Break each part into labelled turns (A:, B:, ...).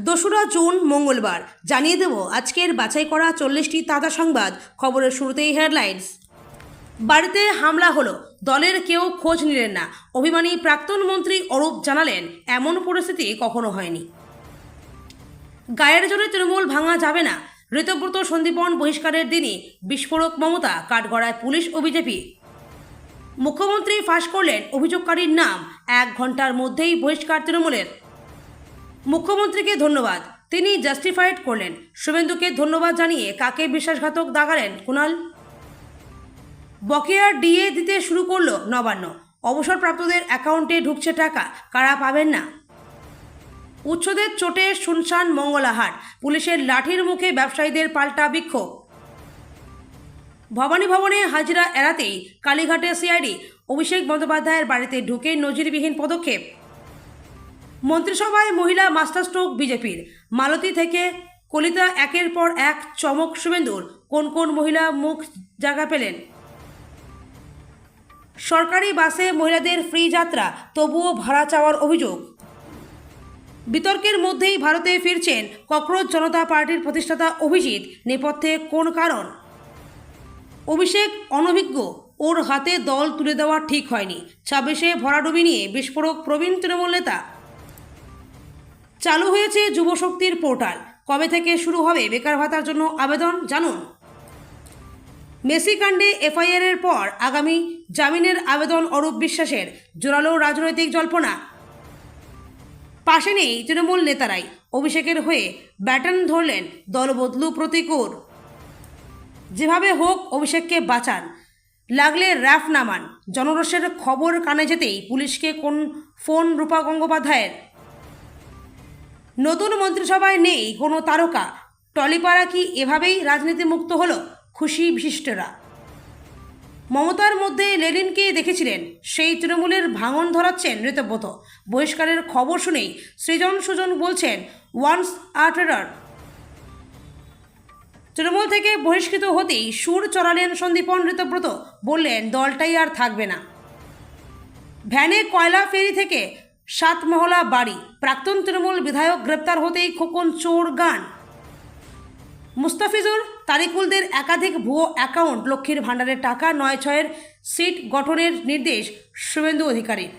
A: 2রা June মঙ্গলবার জানিয়ে দেব আজকের বাছাই করা 40টি তাজা সংবাদ। খবরের শুরুতেই হেডলাইন্স। বাড়িতে হামলা হলো, দলের কেউ খোঁজ নিলেন না। অভিমানী প্রাক্তন মন্ত্রী অরূপ জানালেন, এমন পরিস্থিতি কখনো হয়নি। গায়ের জোরে তৃণমূল ভাঙা যাবে না। ঋতব্রত সন্দীপন বহিষ্কারের দিনই বিস্ফোরক মমতা, কাঠগড়ায় পুলিশ ও বিজেপি। মুখ্যমন্ত্রী ফাঁস করলেন অভিযোগকারীর নাম, 1 ঘন্টার মধ্যেই বহিষ্কার তৃণমূলের। মুখ্যমন্ত্রীকে ধন্যবাদ, তিনি জাস্টিফাইড করলেন। শুভেন্দুকে ধন্যবাদ জানিয়ে কাকে বিশ্বাসঘাতক দাগালেন কুণাল। বকেয়া ডিএ দিতে শুরু করলো নবান্ন, অবসরপ্রাপ্তদের অ্যাকাউন্টে ঢুকছে টাকা, কারা পাবেন না। উচ্ছেদের চোটে শুনশান মঙ্গলাহাট, পুলিশের লাঠির মুখে ব্যবসায়ীদের পাল্টা বিক্ষোভ। ভবানী ভবনে হাজিরা এড়াতেই কালীঘাটে সিআইডি, অভিষেক বন্দ্যোপাধ্যায়ের বাড়িতে ঢুকে নজিরবিহীন পদক্ষেপ। মন্ত্রিসভায় মহিলা মাস্টারস্ট্রোক বিজেপির, মালতী থেকে কলিতা, একের পর এক চমক শুভেন্দুর। কোন কোন মহিলা মুখ জায়গা পেলেন। সরকারি বাসে মহিলাদের ফ্রি যাত্রা, তবুও ভাড়া চাওয়ার অভিযোগ। বিতর্কের মধ্যেই ভারতে ফিরছেন ককরোচ জনতা পার্টির প্রতিষ্ঠাতা অভিজিৎ, নেপথ্যে কোন কারণ। অভিষেক অনভিজ্ঞ, ওর হাতে দল তুলে দেওয়া ঠিক হয়নি। 26-এ ভরাডুবি নিয়ে বিস্ফোরক প্রবীণ তৃণমূল নেতা। চালু হয়েছে যুবশক্তির পোর্টাল, কবে থেকে শুরু হবে বেকার ভাতার জন্য আবেদন জানুন। মেসি কাণ্ডে এফআইআরের পর আগামী জামিনের আবেদন অরূপ বিশ্বাসের, জোরালো রাজনৈতিক জল্পনা। পাশে নেই তৃণমূল নেতারাই, অভিষেকের হয়ে ব্যাটন ধরলেন দলবদলু প্রতিকূর। যেভাবে হোক অভিষেককে বাঁচান, লাগলে র্যাফ নামান। জনরোষের খবর কানে যেতেই পুলিশকে কোন ফোন রূপা গঙ্গোপাধ্যায়ের। নতুন মন্ত্রিসভায় নেই কোনো তারকা, টলিপাড়া কি এভাবেই রাজনীতিমুক্ত হলো? খুশি বিশিষ্টরা। মমতার মধ্যে লেনিনকে দেখেছিলেন, সেই তৃণমূলের ভাঙন ধরাচ্ছেন ঋতব্রত। বহিষ্কারের খবর শুনেই সৃজন সুজন বলছেন, ওয়ান্স আ ট্রেডার। তৃণমূল থেকে বহিষ্কৃত হতেই সুর চড়ালেন সন্দীপন ঋতব্রত, বললেন দলটাই আর থাকবে না। ভ্যানে কয়লা ফেরি থেকে 7 মহলা বাড়ি, প্রাক্তন তৃণমূল বিধায়ক গ্রেপ্তার হতেই খোকন চোর গান। মুস্তাফিজুর তারিকুলদের একাধিক ভুয়ো অ্যাকাউন্ট, লক্ষ্মীর ভাণ্ডারের টাকা 9-6-এর সিট গঠনের নির্দেশ শুভেন্দু অধিকারীর।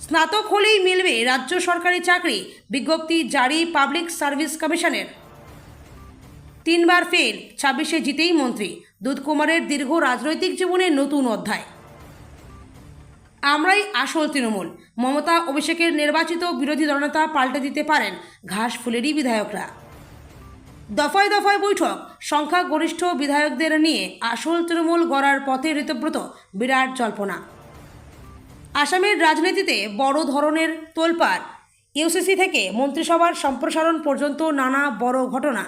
A: স্নাতক হলেই মিলবে রাজ্য সরকারি চাকরি, বিজ্ঞপ্তি জারি পাবলিক সার্ভিস কমিশনের। 3 বার ফেল, 26-এ জিতেই মন্ত্রী। দুধকুমারের দীর্ঘ রাজনৈতিক জীবনের নতুন অধ্যায়। আমরাই আসল তৃণমূল, মমতা অভিষেকের নির্বাচিত বিরোধী দলনেতা পাল্টে দিতে পারেন ঘাসফুলেরই বিধায়করা। দফায় দফায় বৈঠক, সংখ্যাগরিষ্ঠ বিধায়কদের নিয়ে আসল তৃণমূল গড়ার পথে ঋতব্রত, বিরাট জল্পনা। আসামের রাজনীতিতে বড় ধরনের তোলপাড়, ইউসিসি থেকে মন্ত্রিসভার সম্প্রসারণ পর্যন্ত নানা বড় ঘটনা।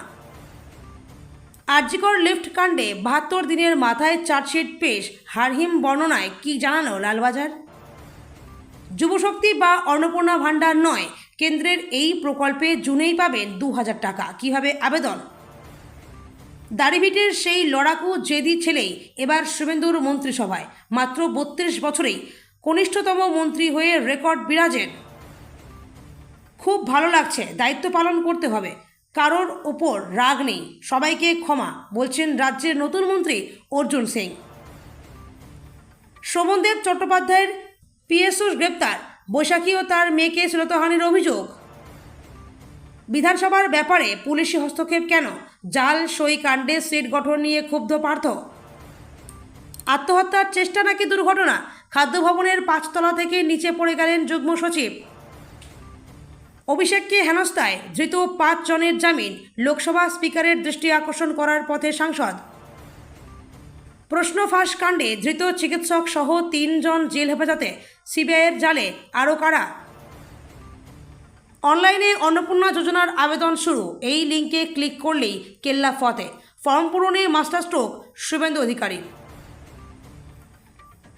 A: আরজিকর লিফট কাণ্ডে 72 দিনের মাথায় চার্জশিট পেশ, হারহিম বর্ণনায় কি জানালো লালবাজার। যুবশক্তি বা অন্নপূর্ণা ভাণ্ডার নয়, কেন্দ্রের এই প্রকল্পে জুনেই পাবেন 2000 টাকা, কিভাবে আবেদন। দাড়িভিটের সেই লড়াকু জেদি ছেলেই এবার শুভেন্দুর মন্ত্রিসভায়, মাত্র 32 বছরেই কনিষ্ঠতম মন্ত্রী হয়ে রেকর্ড বিরাজেন। খুব ভালো লাগছে, দায়িত্ব পালন করতে হবে, কারোর ওপর রাগ নেই, সবাইকে ক্ষমা, বলছেন রাজ্যের নতুন মন্ত্রী অর্জুন সিং। শোভনদেব চট্টোপাধ্যায়ের পিএসও গ্রেপ্তার, বৈশাখী ও তার মেয়েকে শ্লীলতাহানির অভিযোগ। বিধানসভার ব্যাপারে পুলিশি হস্তক্ষেপ কেন? জাল সই কাণ্ডে সিট গঠন নিয়ে ক্ষুব্ধ পার্থ। আত্মহত্যার চেষ্টা নাকি দুর্ঘটনা? খাদ্য ভবনের 5 তলা থেকে নিচে পড়ে গেলেন যুগ্ম সচিব। অভিষেককে হেনস্থায় ধৃত 5 জনের জামিন, লোকসভা স্পিকারের দৃষ্টি আকর্ষণ করার পথে সাংসদ। প্রশ্ন ফাঁস কাণ্ডে ধৃত চিকিৎসক সহ 3 জন জেল হেফাজতে, সিবিআইয়ের জালে আরও কারা। অনলাইনে অন্নপূর্ণা যোজনার আবেদন শুরু, এই লিঙ্কে ক্লিক করলেই কেল্লা ফতে। ফর্ম পূরণে মাস্টারস্ট্রোক শুভেন্দু অধিকারী।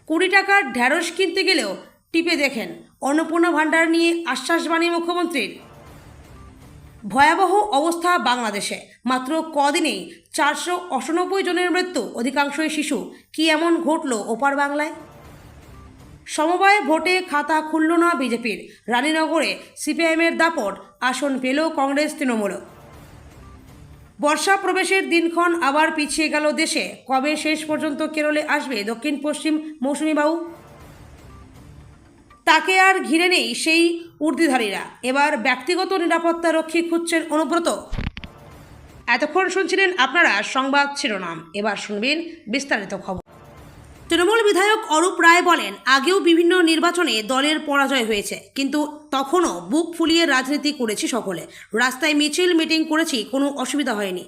A: 20 টাকার ঢ্যাঁড়স কিনতে গেলেও টিপে দেখেন, অন্নপূর্ণা ভাণ্ডার নিয়ে আশ্বাসবাণী মুখ্যমন্ত্রীর। ভয়াবহ অবস্থা বাংলাদেশে, মাত্র কদিনেই 498 জনের মৃত্যু, অধিকাংশই শিশু। কি এমন ঘটল ওপার বাংলায়? সমবায় ভোটে খাতা খুলল না বিজেপির, রানীনগরে সিপিআইএমের দাপট, আসন পেল কংগ্রেস তৃণমূল। বর্ষা প্রবেশের দিনক্ষণ আবার পিছিয়ে গেল দেশে, কবে শেষ পর্যন্ত কেরলে আসবে দক্ষিণ পশ্চিম মৌসুমি বায়ু? তাকে আর ঘিরে নেই সেই ঊর্ধ্বধারীরা, এবার ব্যক্তিগত নিরাপত্তা রক্ষী খুঁজছেন অনুব্রত। এতক্ষণ শুনছিলেন আপনারা সংবাদ শিরোনাম, এবার শুনবেন বিস্তারিত খবর। তৃণমূল বিধায়ক অরূপ রায় বলেন, আগেও বিভিন্ন নির্বাচনে দলের পরাজয় হয়েছে, কিন্তু তখনও বুক ফুলিয়ে রাজনীতি করেছি সকলে, রাস্তায় মিছিল মিটিং করেছি, কোনো অসুবিধা হয়নি।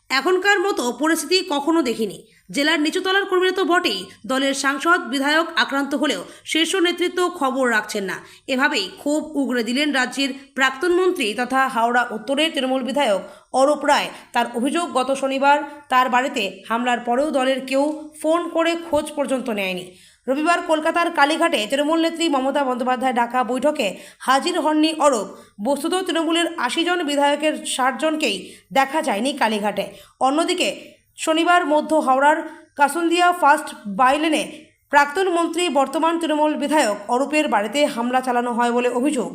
A: এখনকার মতো পরিস্থিতি কখনো দেখিনি। জেলার নিচুতলার কর্মীরা তো বটেই, দলের সাংসদ বিধায়ক আক্রান্ত হলেও শীর্ষ নেতৃত্ব খবর রাখছেন না। এভাবেই ক্ষোভ উগরে দিলেন রাজ্যের প্রাক্তন মন্ত্রী তথা হাওড়া উত্তরের তৃণমূল বিধায়ক অরূপ রায়। তার অভিযোগ, গত শনিবার তার বাড়িতে হামলার পরেও দলের কেউ ফোন করে খোঁজ পর্যন্ত নেয়নি। রবিবার কলকাতার কালীঘাটে তৃণমূল নেত্রী মমতা বন্দ্যোপাধ্যায় ডাকা বৈঠকে হাজির হননি অরূপ। বস্তুত তৃণমূলের ৮০ জন বিধায়কের ৬০ জনকেই দেখা যায়নি কালীঘাটে। অন্যদিকে শনিবার মধ্য হাওড়ার কাসুন্দিয়া ফার্স্ট বাইলেনে প্রাক্তন মন্ত্রী বর্তমান তৃণমূল বিধায়ক অরূপের বাড়িতে হামলা চালানো হয় বলে অভিযোগ।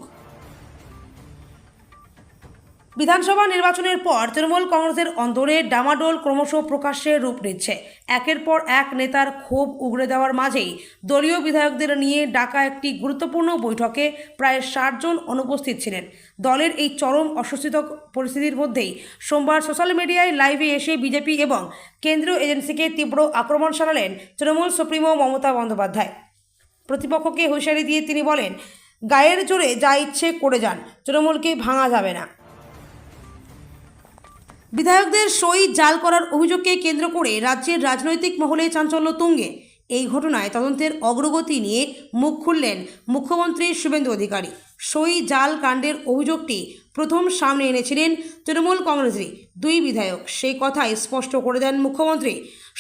A: বিধানসভা নির্বাচনের পর তৃণমূল কংগ্রেসের অন্দরে ডামাডোল ক্রমশ প্রকাশ্যে রূপ নিচ্ছে। একের পর এক নেতার ক্ষোভ উগরে দেওয়ার মাঝেই দলীয় বিধায়কদের নিয়ে ডাকা একটি গুরুত্বপূর্ণ বৈঠকে প্রায় ৬০ জন অনুপস্থিত ছিলেন। দলের এই চরম অস্বস্তিকর পরিস্থিতির মধ্যেই সোমবার সোশ্যাল মিডিয়ায় লাইভে এসে বিজেপি এবং কেন্দ্রীয় এজেন্সিকে তীব্র আক্রমণ শানালেন তৃণমূল সুপ্রিমো মমতা বন্দ্যোপাধ্যায়। প্রতিপক্ষকে হুঁশিয়ারি দিয়ে তিনি বলেন, গায়ের জোরে যা ইচ্ছে করে যান, তৃণমূলকে ভাঙা যাবে না। বিধায়কদের সই জাল করার অভিযোগকে কেন্দ্র করে রাজ্যের রাজনৈতিক মহলে চাঞ্চল্য তুঙ্গে। এই ঘটনায় তদন্তের অগ্রগতি নিয়ে মুখ খুললেন মুখ্যমন্ত্রী শুভেন্দু অধিকারী। সই জাল কাণ্ডের অভিযোগটি প্রথম সামনে এনেছিলেন তৃণমূল কংগ্রেসেরই দুই বিধায়ক। সেই কথাই স্পষ্ট করে দেন মুখ্যমন্ত্রী।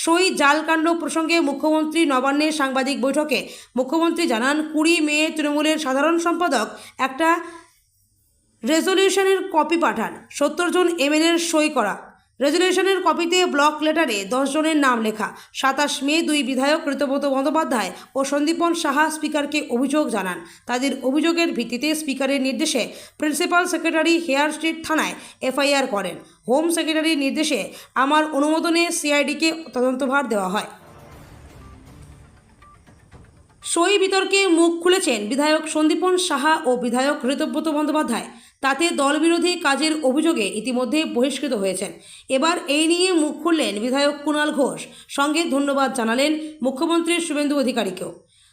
A: সই জাল কাণ্ড প্রসঙ্গে মুখ্যমন্ত্রী নবান্নের সাংবাদিক বৈঠকে মুখ্যমন্ত্রী জানান, ২০ মে তৃণমূলের সাধারণ সম্পাদক একটা রেজলিউশনের কপি পাঠান, ৭০ জন এমএলএর সই করা। রেজলিউশনের কপিতে ব্লক লেটারে ১০ জনের নাম লেখা। ২৭ মে দুই বিধায়ক ঋতব্রত বন্দ্যোপাধ্যায় ও সন্দীপন সাহা স্পিকারকে অভিযোগ জানান। তাদের অভিযোগের ভিত্তিতে স্পিকারের নির্দেশে প্রিন্সিপাল সেক্রেটারি হেয়ার স্ট্রিট থানায় এফআইআর করেন। হোম সেক্রেটারির নির্দেশে আমার অনুমোদনে সিআইডিকে তদন্তভার দেওয়া হয়। সই বিতর্কে মুখ খুলেছেন বিধায়ক সন্দীপন সাহা ও বিধায়ক ঋতব্রত বন্দ্যোপাধ্যায়। তাতে দলবিরোধী কাজের অভিযোগে ইতিমধ্যে বহিষ্কৃত হয়েছেন। এবার এই নিয়ে মুখ খুললেন বিধায়ক কুণাল ঘোষ। সঙ্গে ধন্যবাদ জানালেন মুখ্যমন্ত্রী শুভেন্দু অধিকারীকেও।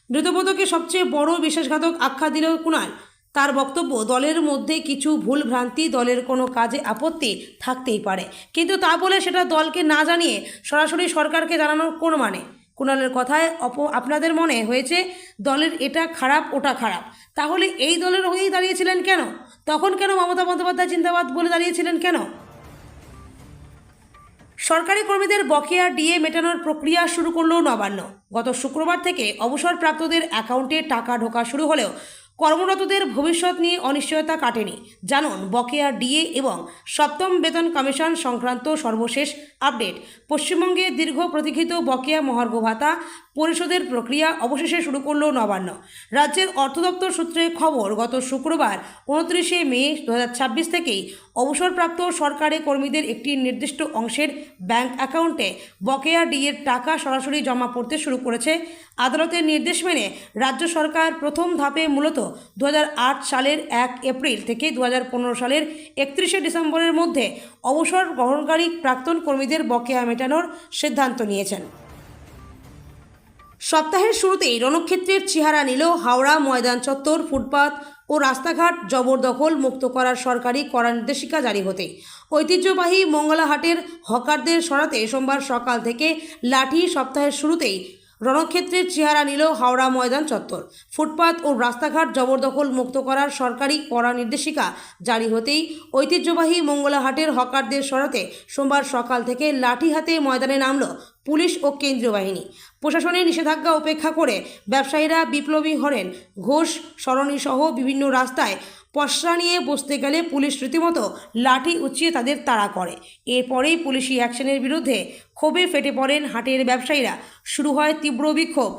A: ঋতব্রতকে সবচেয়ে বড় বিশ্বাসঘাতক আখ্যা দিলেও কুণাল। তার বক্তব্য, দলের মধ্যে কিছু ভুল ভ্রান্তি, দলের কোনো কাজে আপত্তি থাকতেই পারে, কিন্তু তা বলে সেটা দলকে না জানিয়ে সরাসরি সরকারকে জানানোর কোন মানে? কুণালের কথায় আপনাদের মনে হয়েছে দলের এটা খারাপ ওটা খারাপ, তাহলে এই দলের হয়েই দাঁড়িয়েছিলেন কেন? তখন কেন মমতা বন্দ্যোপাধ্যায় জিন্দাবাদ বলে দাঁড়িয়েছিলেন কেন? সরকারি কর্মীদের বকেয়া ডিএ মেটানোর প্রক্রিয়া শুরু করল নবান্ন। গত শুক্রবার থেকে অবসরপ্রাপ্তদের অ্যাকাউন্টে টাকা ঢোকা শুরু হলেও কর্মরতদের ভবিষ্যৎ নিয়ে অনিশ্চয়তা কাটেনি। জানুন বকেয়া ডিএ এবং সপ্তম বেতন কমিশন সংক্রান্ত সর্বশেষ আপডেট। পশ্চিমবঙ্গে দীর্ঘ প্রতীক্ষিত বকেয়া মহার্ঘ ভাতা পরিশোধের প্রক্রিয়া অবশেষে শুরু করল নবান্ন। রাজ্যের অর্থ দপ্তর সূত্রে খবর, গত শুক্রবার ২৯শে মে ২০২৬ থেকেই অবসরপ্রাপ্ত সরকারি কর্মীদের একটি নির্দিষ্ট অংশের ব্যাংক অ্যাকাউন্টে বকেয়া ডিএর টাকা সরাসরি জমা পড়তে শুরু করেছে। আদালতের নির্দেশ মেনে রাজ্য সরকার প্রথম ধাপে মূলত ২০০৮ সালের ১ এপ্রিল থেকে ২০১৫ সালের ৩১শে ডিসেম্বরের মধ্যে অবসর গ্রহণকারী প্রাক্তন কর্মীদের বকেয়া মেটানোর সিদ্ধান্ত নিয়েছেন। সপ্তাহের শুরুতেই রণক্ষেত্রের চেহারা নিল হাওড়া ময়দান চত্বর, ফুটপাত ও রাস্তাঘাট জবরদখল মুক্ত করার সরকারি কড়া নির্দেশিকা জারি হতেই ঐতিহ্যবাহী মঙ্গলাহাটের হকারদের সরাতে সোমবার সকাল থেকে লাঠি। সপ্তাহের শুরুতেই রণক্ষেত্রের চেহারা নিল হাওড়া ময়দান চত্বর, ফুটপাত ও রাস্তাঘাট জবরদখল মুক্ত করার সরকারি কড়া নির্দেশিকা জারি হতেই ঐতিহ্যবাহী মঙ্গলাহাটের হকারদের সরাতে সোমবার সকাল থেকে লাঠি হাতে ময়দানে নামল পুলিশ ও কেন্দ্রীয় বাহিনী। প্রশাসনের নিষেধাজ্ঞা উপেক্ষা করে ব্যবসায়ীরা বিপ্লবী হরেন, ঘোষ সরণি সহ বিভিন্ন রাস্তায় পসরা নিয়ে বসতে গেলে পুলিশ রীতিমতো লাঠি উঁচিয়ে তাদের তাড়া করে। এরপরেই পুলিশি অ্যাকশনের বিরুদ্ধে ক্ষোভে ফেটে পড়েন হাটের ব্যবসায়ীরা। শুরু হয় তীব্র বিক্ষোভ।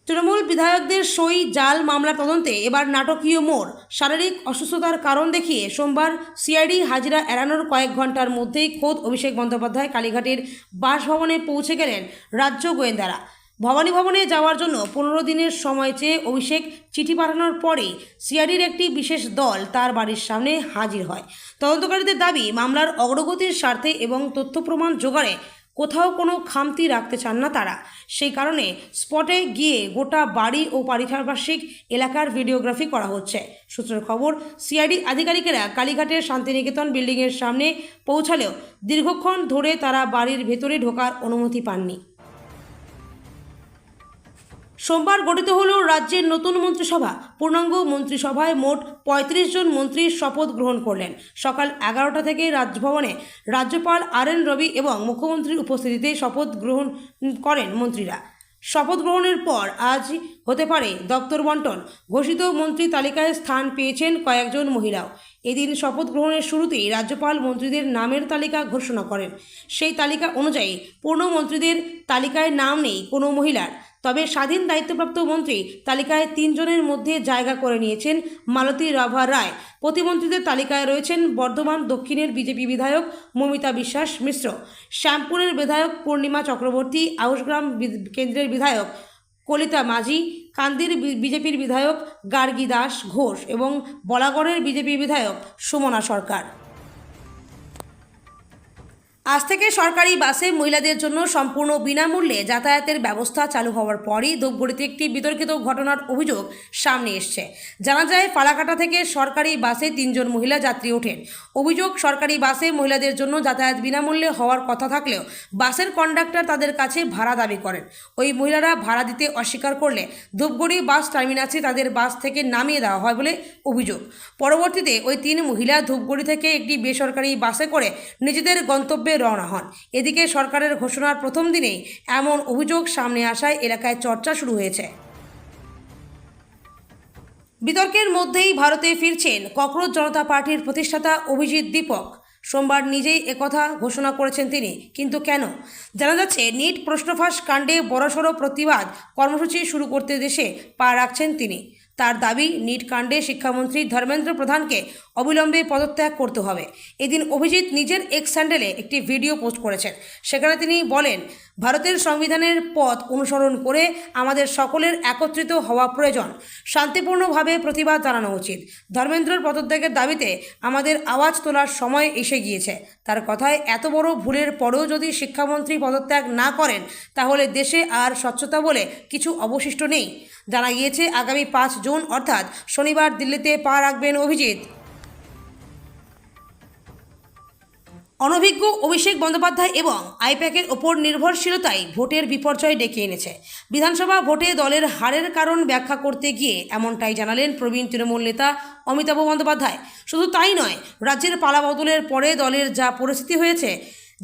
A: তৃণমূল বিধায়কদের সই জাল মামলার তদন্তে এবার নাটকীয় মোড়। শারীরিক অসুস্থতার কারণ দেখিয়ে সোমবার সিআইডি হাজিরা এড়ানোর কয়েক ঘন্টার মধ্যেই খোদ অভিষেক বন্দ্যোপাধ্যায় কালীঘাটের বাসভবনে পৌঁছে গেলেন রাজ্য গোয়েন্দারা। ভবানী যাওয়ার জন্য 15 দিনের সময় চেয়ে অভিষেক চিঠি পাঠানোর পরেই সিআইডির একটি বিশেষ দল তার বাড়ির সামনে হাজির হয়। তদন্তকারীদের দাবি, মামলার অগ্রগতির স্বার্থে এবং তথ্য প্রমাণ জোগাড়ে কোথাও কোনো খামতি রাখতে চান না তারা। সেই কারণে স্পটে গিয়ে গোটা বাড়ি ও পারিপার্শ্বিক এলাকার ভিডিওগ্রাফি করা হচ্ছে। সূত্রের খবর, সিআইডি আধিকারিকেরা কালীঘাটের শান্তিনিকেতন বিল্ডিংয়ের সামনে পৌঁছালেও দীর্ঘক্ষণ ধরে তারা বাড়ির ভেতরে ঢোকার অনুমতি পাননি। সোমবার গঠিত হল রাজ্যের নতুন মন্ত্রিসভা। পূর্ণাঙ্গ মন্ত্রিসভায় মোট 35 জন মন্ত্রী শপথ গ্রহণ করলেন। সকাল 11টা থেকে রাজভবনে রাজ্যপাল RN রবি এবং মুখ্যমন্ত্রীর উপস্থিতিতে শপথ গ্রহণ করেন মন্ত্রীরা। শপথ গ্রহণের পর আজ হতে পারে দপ্তর বন্টন। ঘোষিত মন্ত্রী তালিকায় স্থান পেয়েছেন কয়েকজন মহিলাও। এদিন শপথ গ্রহণের শুরুতেই রাজ্যপাল মন্ত্রীদের নামের তালিকা ঘোষণা করেন। সেই তালিকা অনুযায়ী পূর্ণ মন্ত্রীদের তালিকায় নাম নেই কোনো মহিলার। তবে স্বাধীন দায়িত্বপ্রাপ্ত মন্ত্রী তালিকায় 3 জনের মধ্যে জায়গা করে নিয়েছেন মালতী রাভা রায়। প্রতিমন্ত্রীদের তালিকায় রয়েছেন বর্ধমান দক্ষিণের বিজেপি বিধায়ক মমিতা বিশ্বাস মিশ্র, শ্যামপুরের বিধায়ক পূর্ণিমা চক্রবর্তী, আউশগ্রাম কেন্দ্রের বিধায়ক কলিতা মাঝি, কান্দির বিজেপির বিধায়ক গার্গী দাস ঘোষ এবং বলাগড়ের বিজেপি বিধায়ক সুমনা সরকার। আজ থেকে সরকারি বাসে মহিলাদের জন্য সম্পূর্ণ বিনামূল্যে যাতায়াতের ব্যবস্থা চালু হওয়ার পরই ধূপগুড়িতে একটি বিতর্কিত ঘটনার অভিযোগ সামনে এসছে। জানা যায়, ফালাকাটা থেকে সরকারি বাসে 3 জন মহিলা যাত্রী ওঠেন। অভিযোগ, সরকারি বাসে মহিলাদের জন্য যাতায়াত বিনামূল্যে হওয়ার কথা থাকলেও বাসের কন্ডাক্টর তাদের কাছে ভাড়া দাবি করেন। ওই মহিলারা ভাড়া দিতে অস্বীকার করলে ধূপগুড়ি বাস টার্মিনাসে তাদের বাস থেকে নামিয়ে দেওয়া হয় বলে অভিযোগ। পরবর্তীতে ওই 3 মহিলা ধূপগুড়ি থেকে একটি বেসরকারি বাসে করে নিজেদের গন্তব্যে রওনা হন। এদিকে সরকারের ঘোষণার প্রথম দিনেই এমন অভিযোগ সামনে আসায় এলাকায় চর্চা শুরু হয়েছে। বিতর্কের মধ্যেই ভারতে ফিরছেন ককরোচ জনতা পার্টির প্রতিষ্ঠাতা অভিজিৎ দীপক। সোমবার নিজেই একথা ঘোষণা করেছেন তিনি। কিন্তু কেন? জানা যাচ্ছে, নিট প্রশ্নফাঁস কাণ্ডে বড়সড় প্রতিবাদ কর্মসূচি শুরু করতে দেশে পা রাখছেন তিনি। তার দাবি, নিট কাণ্ডে শিক্ষামন্ত্রী ধর্মেন্দ্র প্রধানকে অবিলম্বে পদত্যাগ করতে হবে। এদিন অভিজিৎ নিজের এক্স হ্যান্ডেলে একটি ভিডিও পোস্ট করেছেন। সেখানে তিনি বলেন, ভারতের সংবিধানের পথ অনুসরণ করে আমাদের সকলের একত্রিত হওয়া প্রয়োজন। শান্তিপূর্ণভাবে প্রতিবাদ জানানো উচিত। ধর্মেন্দ্রর পদত্যাগের দাবিতে আমাদের আওয়াজ তোলার সময় এসে গিয়েছে। তার কথায়, এত বড় ভুলের পরেও যদি শিক্ষামন্ত্রী পদত্যাগ না করেন তাহলে দেশে আর স্বচ্ছতা বলে কিছু অবশিষ্ট নেই। জানা গিয়েছে, আগামী 5 জুন অর্থাৎ শনিবার দিল্লিতে পা রাখবেন অভিজিৎ। অনভিজ্ঞ অভিষেক বন্দ্যোপাধ্যায় এবং আইপ্যাকের ওপর নির্ভরশীলতাই ভোটের বিপর্যয় ডেকে এনেছে। বিধানসভা ভোটে দলের হারের কারণ ব্যাখ্যা করতে গিয়ে এমনটাই জানালেন প্রবীণ তৃণমূল নেতা অমিতাভ বন্দ্যোপাধ্যায়। শুধু তাই নয়, রাজ্যের পালাবদলের পরে দলের যা পরিস্থিতি হয়েছে,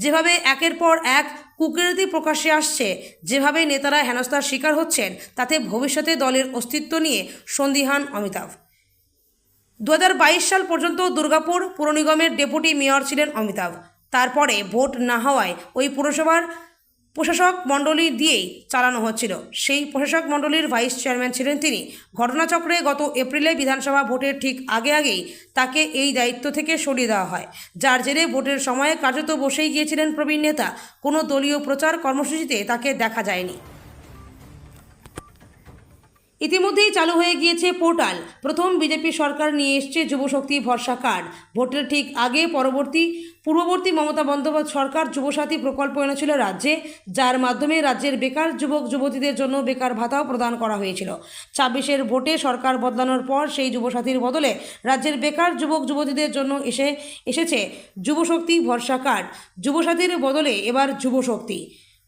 A: যেভাবে একের পর এক কুকীর্তি প্রকাশ্যে আসছে, যেভাবে নেতারা হেনস্থার শিকার হচ্ছেন, তাতে ভবিষ্যতে দলের অস্তিত্ব নিয়ে সন্দিহান অমিতাভ। 2022 সাল পর্যন্ত দুর্গাপুর পুর নিগমের ডেপুটি মেয়র ছিলেন অমিতাভ। তারপরে ভোট না হওয়ায় ওই পুরসভার প্রশাসক মণ্ডলী দিয়েই চালানো হচ্ছিল। সেই প্রশাসক মণ্ডলীর ভাইস চেয়ারম্যান ছিলেন তিনি। ঘটনাচক্রে গত এপ্রিলে বিধানসভা ভোটের ঠিক আগেই তাকে এই দায়িত্ব থেকে সরিয়ে দেওয়া হয়, যার জেরে ভোটের সময়ে কার্যত বসেই গিয়েছিলেন প্রবীণ নেতা। কোনো দলীয় প্রচার কর্মসূচিতে তাকে দেখা যায়নি। ইতিমধ্যেই চালু হয়ে গিয়েছে পোর্টাল। প্রথম বিজেপি সরকার নিয়ে এসছে যুবশক্তি ভরসা কার্ড। ভোটের ঠিক আগে পূর্ববর্তী মমতা বন্দ্যোপাধ্যায় সরকার যুবসাথী প্রকল্প এনেছিল রাজ্যে, যার মাধ্যমে রাজ্যের বেকার যুবক যুবতীদের জন্য বেকার ভাতাও প্রদান করা হয়েছিল। 26-এর ভোটে সরকার বদলানোর পর সেই যুবসাথীর বদলে রাজ্যের বেকার যুবক যুবতীদের জন্য এসেছে যুবশক্তি ভরসা কার্ড। যুবসাথীর বদলে এবার যুবশক্তি।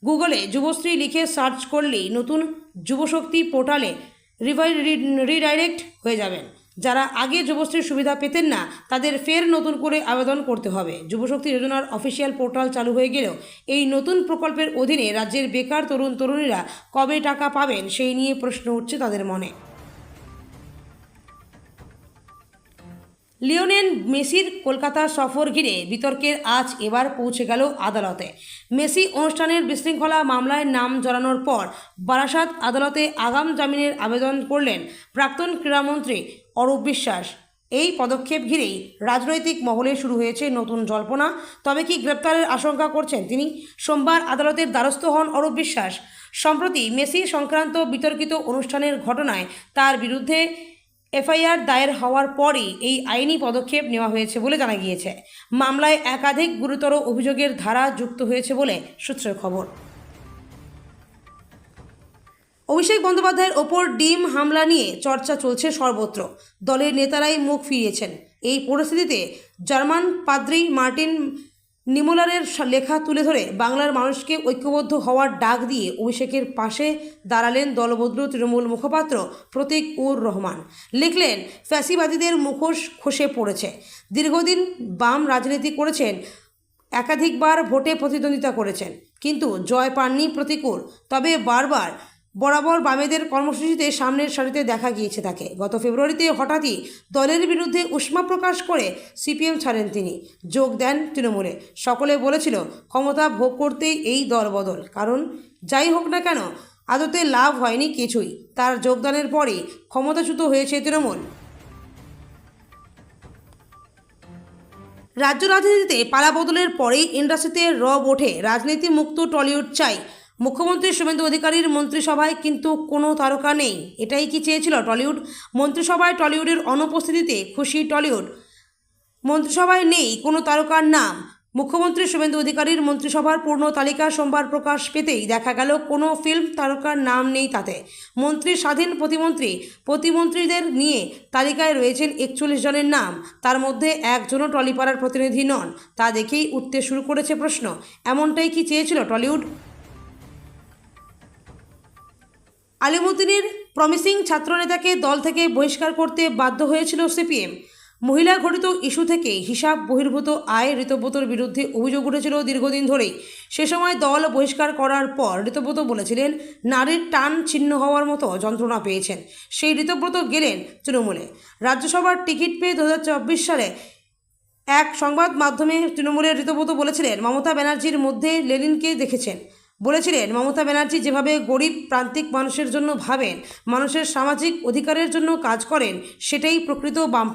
A: গুগলে যুবশ্রী লিখে সার্চ করলেই নতুন যুবশক্তি পোর্টালে রিডাইরেক্ট হয়ে যাবেন। যারা আগে যুবশ্রীর সুবিধা পেতেন না, তাদের ফের নতুন করে আবেদন করতে হবে। যুবশক্তি যোজনার অফিসিয়াল পোর্টাল চালু হয়ে গেলেও এই নতুন প্রকল্পের অধীনে রাজ্যের বেকার তরুণ তরুণীরা কবে টাকা পাবেন সেই নিয়ে প্রশ্ন উঠছে তাদের মনে। লিওনেল মেসির কলকাতা সফর ঘিরে বিতর্কের আজ এবার পৌঁছে গেল আদালতে। মেসি অনুষ্ঠানের বিশৃঙ্খলা মামলায় নাম জড়ানোর পর বারাসাত আদালতে আগাম জামিনের আবেদন করলেন প্রাক্তন ক্রীড়ামন্ত্রী অরূপ বিশ্বাস। এই পদক্ষেপ ঘিরেই রাজনৈতিক মহলে শুরু হয়েছে নতুন জল্পনা। তবে কি গ্রেপ্তারের আশঙ্কা করছেন তিনি? সোমবার আদালতের দ্বারস্থ হন অরূপ বিশ্বাস। সম্প্রতি মেসি সংক্রান্ত বিতর্কিত অনুষ্ঠানের ঘটনায় তার বিরুদ্ধে এফআইআর দায়ের হওয়ার পরই এই আইনি পদক্ষেপ নেওয়া হয়েছে বলে জানা গিয়েছে। মামলায় একাধিক গুরুতর অভিযোগের ধারা যুক্ত হয়েছে বলে সূত্রের খবর। অভিষেক বন্দ্যোপাধ্যায়ের ওপর ডিম হামলা নিয়ে চর্চা চলছে সর্বত্র। দলের নেতারাই মুখ ফিরিয়েছেন। এই পরিস্থিতিতে জার্মান পাদ্রি মার্টিন নিমোলারের লেখা তুলে ধরে বাংলার মানুষকে ঐক্যবদ্ধ হওয়ার ডাক দিয়ে অভিষেকের পাশে দাঁড়ালেন দলবদলু তৃণমূল মুখপাত্র প্রতীক উর রহমান। লিখলেন, ফ্যাসিবাদীদের মুখোশ খসে পড়েছে। দীর্ঘদিন বাম রাজনীতি করেছেন, একাধিকবার ভোটে প্রতিদ্বন্দ্বিতা করেছেন, কিন্তু জয় পাননি প্রতিকূল। তবে বরাবর বামেদের কর্মসূচিতে সামনের সারিতে দেখা গিয়েছে তাকে। গত ফেব্রুয়ারিতে হঠাৎই দলের বিরুদ্ধে উষ্মা প্রকাশ করে সিপিএম ছাড়েন তিনি, যোগ দেন তৃণমূলে। সকলে বলেছিল ক্ষমতা ভোগ করতেই এই দল বদল, কারণ যাই হোক না কেন আদতে লাভ হয়নি কিছুই। তার যোগদানের পরেই ক্ষমতাচ্যুত হয়েছে তৃণমূল। রাজ্য রাজনীতিতে পালাবদলের পরেই ইন্ডাস্ট্রিতে রব ওঠে রাজনীতি মুক্ত টলিউড চাই। মুখ্যমন্ত্রী শুভেন্দু অধিকারীর মন্ত্রিসভায় কিন্তু কোনো তারকা নেই। এটাই কি চেয়েছিল টলিউড? মন্ত্রিসভায় টলিউডের অনুপস্থিতিতে খুশি টলিউড। মন্ত্রিসভায় নেই কোনো তারকার নাম। মুখ্যমন্ত্রী শুভেন্দু অধিকারীর মন্ত্রিসভার পূর্ণ তালিকা সোমবার প্রকাশ পেতেই দেখা গেল কোনো ফিল্ম তারকার নাম নেই তাতে। মন্ত্রী স্বাধীন প্রতিমন্ত্রীদের নিয়ে তালিকায় রয়েছেন 41 জনের নাম। তার মধ্যে একজনও টলিপাড়ার প্রতিনিধি নন। তা দেখেই উঠতে শুরু করেছে প্রশ্ন, এমনটাই কি চেয়েছিল টলিউড? আলিমুদ্দিনের প্রমিসিং ছাত্রনেতাকে দল থেকে বহিষ্কার করতে বাধ্য হয়েছিল সিপিএম। মহিলা ঘটিত ইস্যু থেকে হিসাব বহির্ভূত আয় ঋতব্রতর বিরুদ্ধে অভিযোগ উঠেছিল দীর্ঘদিন ধরেই। সে সময় দল বহিষ্কার করার পর ঋতব্রত বলেছিলেন নারীর টান ছিন্ন হওয়ার মতো যন্ত্রণা পেয়েছেন। সেই ঋতব্রত গেলেন তৃণমূলে। রাজ্যসভার টিকিট পেয়ে 2024 সালে এক সংবাদ মাধ্যমে তৃণমূলের ঋতব্রত বলেছিলেন মমতা ব্যানার্জির মধ্যে লেনিনকে দেখেছেন। বলেছিলেন মমতা ব্যানার্জি যেভাবে গরিব প্রান্তিক মানুষের জন্য ভাবেন, মানুষের সামাজিক অধিকারের জন্য কাজ করেন, সেটাই প্রকৃত বামপন্থী।